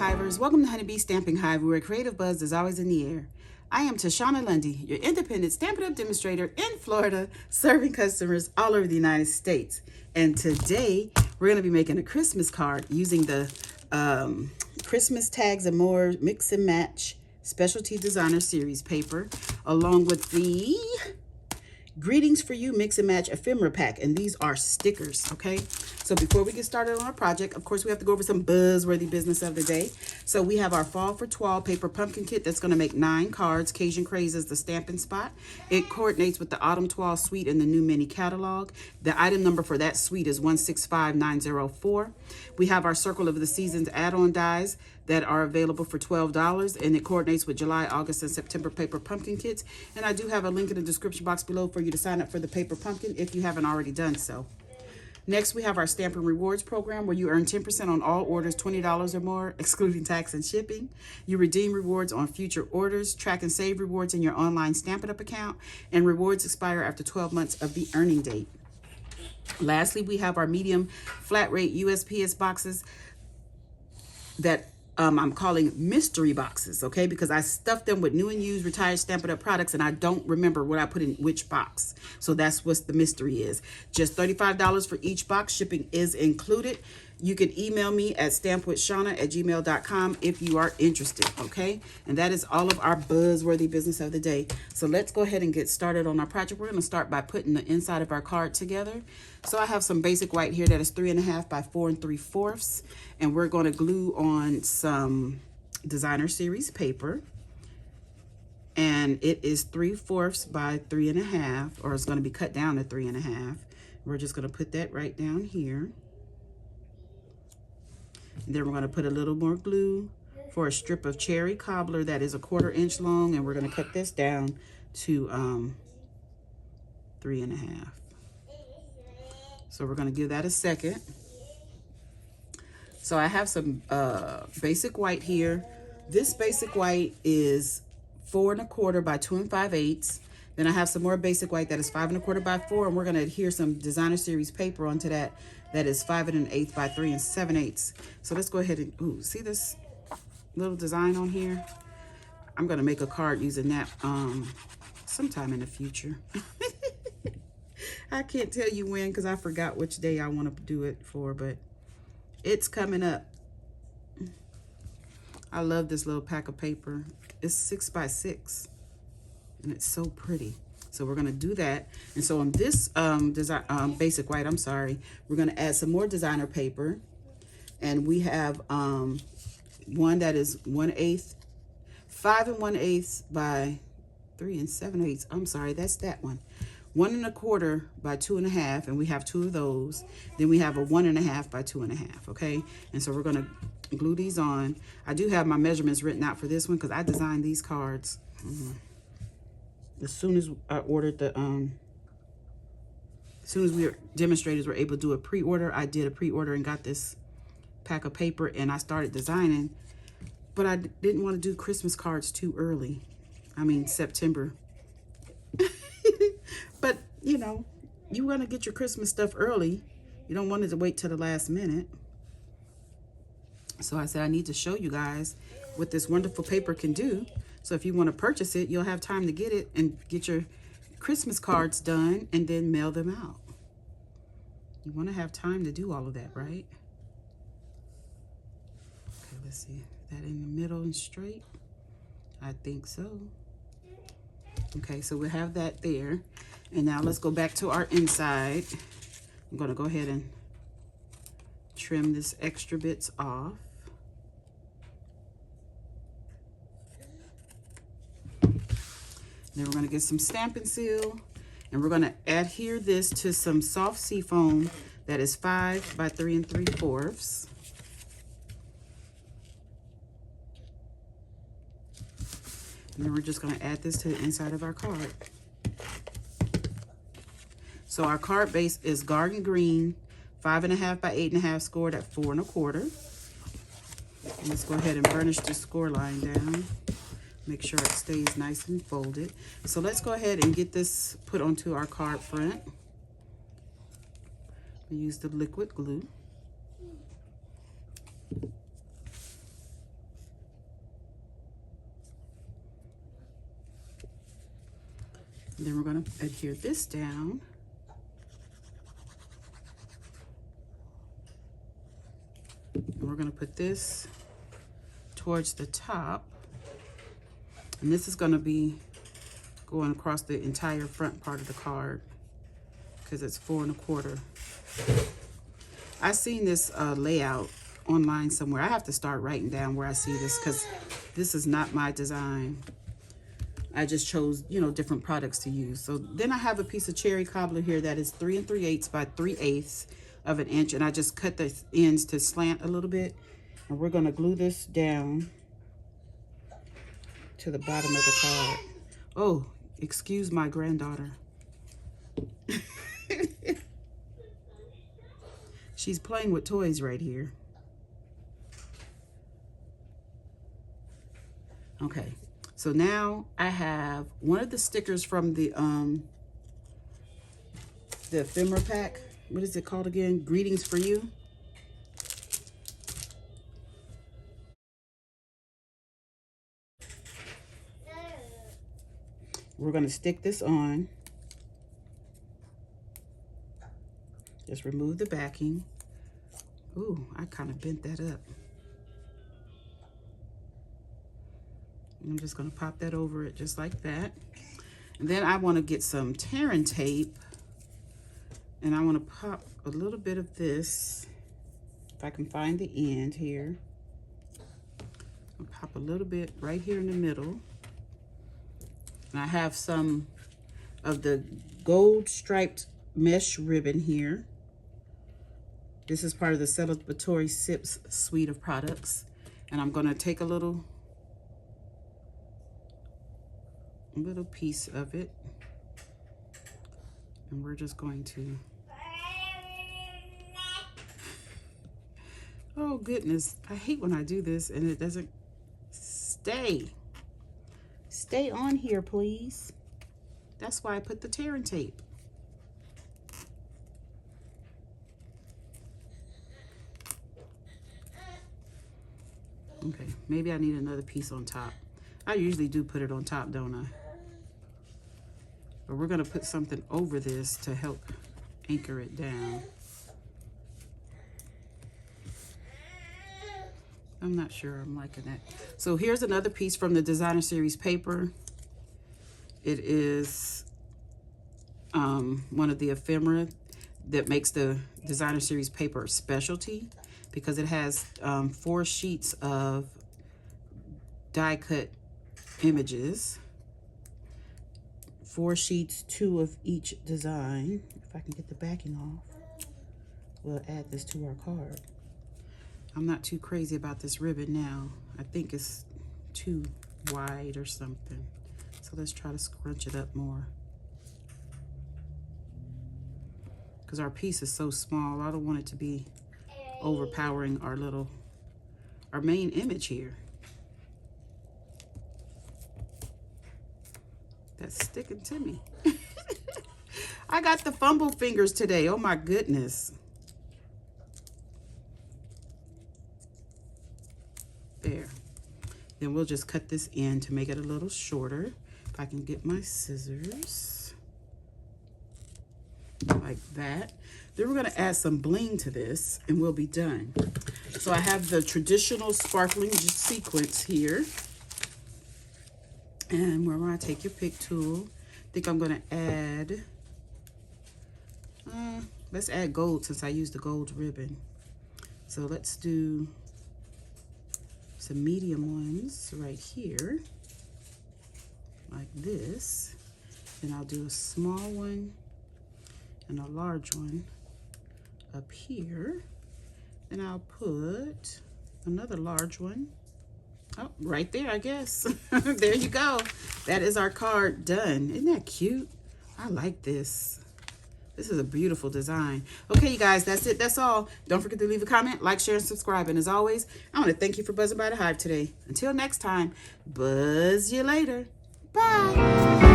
Hivers. Welcome to Honeybee Stamping Hive, where creative buzz is always in the air. I am Tashana Lundy, your independent Stampin' Up demonstrator in Florida, serving customers all over the United States. And today, we're going to be making a Christmas card using the Christmas Tags and More Mix and Match Specialty Designer Series paper, along with the Greetings for You Mix and Match Ephemera pack, and these are stickers, okay? So before we get started on our project, of course, we have to go over some buzzworthy business of the day. So we have our Fall for 12 paper pumpkin kit that's going to make 9 cards. Cajun Craze is the stamping spot. It coordinates with the Autumn 12 suite in the new mini catalog. The item number for that suite is 165904. We have our Circle of the Seasons add-on dies that are available for $12, and it coordinates with July, August, and September paper pumpkin kits. And I do have a link in the description box below for you to sign up for the paper pumpkin if you haven't already done so. Next, we have our Stampin' Rewards program where you earn 10% on all orders $20 or more, excluding tax and shipping. You redeem rewards on future orders, track and save rewards in your online Stampin' Up account, and rewards expire after 12 months of the earning date. Lastly, we have our medium flat rate USPS boxes that I'm calling mystery boxes, okay? Because I stuffed them with new and used retired Stampin' Up products, and I don't remember what I put in which box. So that's what the mystery is. Just $35 for each box. Shipping is included. You can email me at stampwithshawna@gmail.com if you are interested, okay? And that is all of our buzzworthy business of the day. So let's go ahead and get started on our project. We're going to start by putting the inside of our card together. So I have some basic white here that is 3.5 by 4 3/4, and we're going to glue on some designer series paper, and it is 3/4 by 3.5, or it's going to be cut down to 3.5. We're just going to put that right down here. And then we're going to put a little more glue for a strip of cherry cobbler that is 1/4 inch long, and we're going to cut this down to 3.5. So we're going to give that a second. So I have some basic white here. This basic white is 4 1/4 by 2 5/8. Then I have some more basic white that is 5 1/4 by 4, and we're going to adhere some designer series paper onto that. That is 5 1/8 by 3 7/8. So let's go ahead and, ooh, see this little design on here? I'm going to make a card using that sometime in the future. I can't tell you when because I forgot which day I want to do it for, but it's coming up. I love this little pack of paper. It's 6 by 6, and it's so pretty. So we're going to do that. And so on this basic white, I'm sorry, we're going to add some more designer paper. And we have one that is 1/8, 5 1/8 by 3 7/8. I'm sorry, that's that one. 1 1/4 by 2 1/2, and we have 2 of those. Then we have a 1 1/2 by 2 1/2, okay? And so we're going to glue these on. I do have my measurements written out for this one because I designed these cards. As soon as I ordered the, as soon as demonstrators were able to do a pre-order, I did a pre-order and got this pack of paper, and I started designing. But I didn't want to do Christmas cards too early. I mean, September. But, you know, you want to get your Christmas stuff early. You don't want it to wait till the last minute. So I said, I need to show you guys what this wonderful paper can do. So if you want to purchase it, you'll have time to get it and get your Christmas cards done and then mail them out. You want to have time to do all of that, right? Okay, let's see. That in the middle and straight? I think so. Okay, so we have that there. And now let's go back to our inside. I'm going to go ahead and trim this extra bits off. Then we're going to get some Stampin' Seal, and we're going to adhere this to some soft seafoam that is 5 by 3 3/4. And then we're just going to add this to the inside of our card. So our card base is garden green, 5 1/2 by 8 1/2, scored at 4 1/4. And let's go ahead and burnish the score line down. Make sure it stays nice and folded. So let's go ahead and get this put onto our card front. We use the liquid glue. And then we're going to adhere this down. And we're going to put this towards the top. And this is going to be going across the entire front part of the card because it's 4 1/4. I seen this layout online somewhere. I have to start writing down where I see this because this is not my design. I just chose, you know, different products to use. So then I have a piece of cherry cobbler here that is 3 3/8 by 3/8 of an inch, and I just cut the ends to slant a little bit, and we're going to glue this down to the bottom of the card. Oh, excuse my granddaughter. She's playing with toys right here. Okay, so now I have one of the stickers from the ephemera pack. What is it called again? Greetings for You. We're going to stick this on. Just remove the backing. Ooh, I kind of bent that up. I'm just going to pop that over it just like that. And then I want to get some tearing tape. And I want to pop a little bit of this, if I can find the end here. I'll pop a little bit right here in the middle. And I have some of the gold striped mesh ribbon here. This is part of the celebratory Sips suite of products. And I'm going to take a little piece of it. And we're just going to... Oh goodness, I hate when I do this and it doesn't stay. Stay on here, please. That's why I put the tearing tape. Okay, maybe I need another piece on top. I usually do put it on top, don't I? But we're gonna put something over this to help anchor it down. I'm not sure I'm liking that. So here's another piece from the Designer Series paper. It is one of the ephemera that makes the Designer Series paper a specialty because it has 4 sheets of die cut images. 4 sheets, 2 of each design. If I can get the backing off, we'll add this to our card. I'm not too crazy about this ribbon now. I think it's too wide or something. So let's try to scrunch it up more. Because our piece is so small, I don't want it to be overpowering our main image here. That's sticking to me. I got the fumble fingers today. Oh my goodness. There. Then we'll just cut this in to make it a little shorter. If I can get my scissors. Like that. Then we're going to add some bling to this and we'll be done. So I have the traditional sparkling sequins here. And we're going to take your pick tool. I think I'm going to add, let's add gold since I used the gold ribbon. So let's do some medium ones right here, like this. Then I'll do a small one and a large one up here. And I'll put another large one. Oh, right there, I guess. There you go. That is our card done. Isn't that cute? I like this. This is a beautiful design. Okay, you guys, that's it. That's all. Don't forget to leave a comment, like, share, and subscribe. And as always, I want to thank you for buzzing by the Hive today. Until next time, buzz you later. Bye.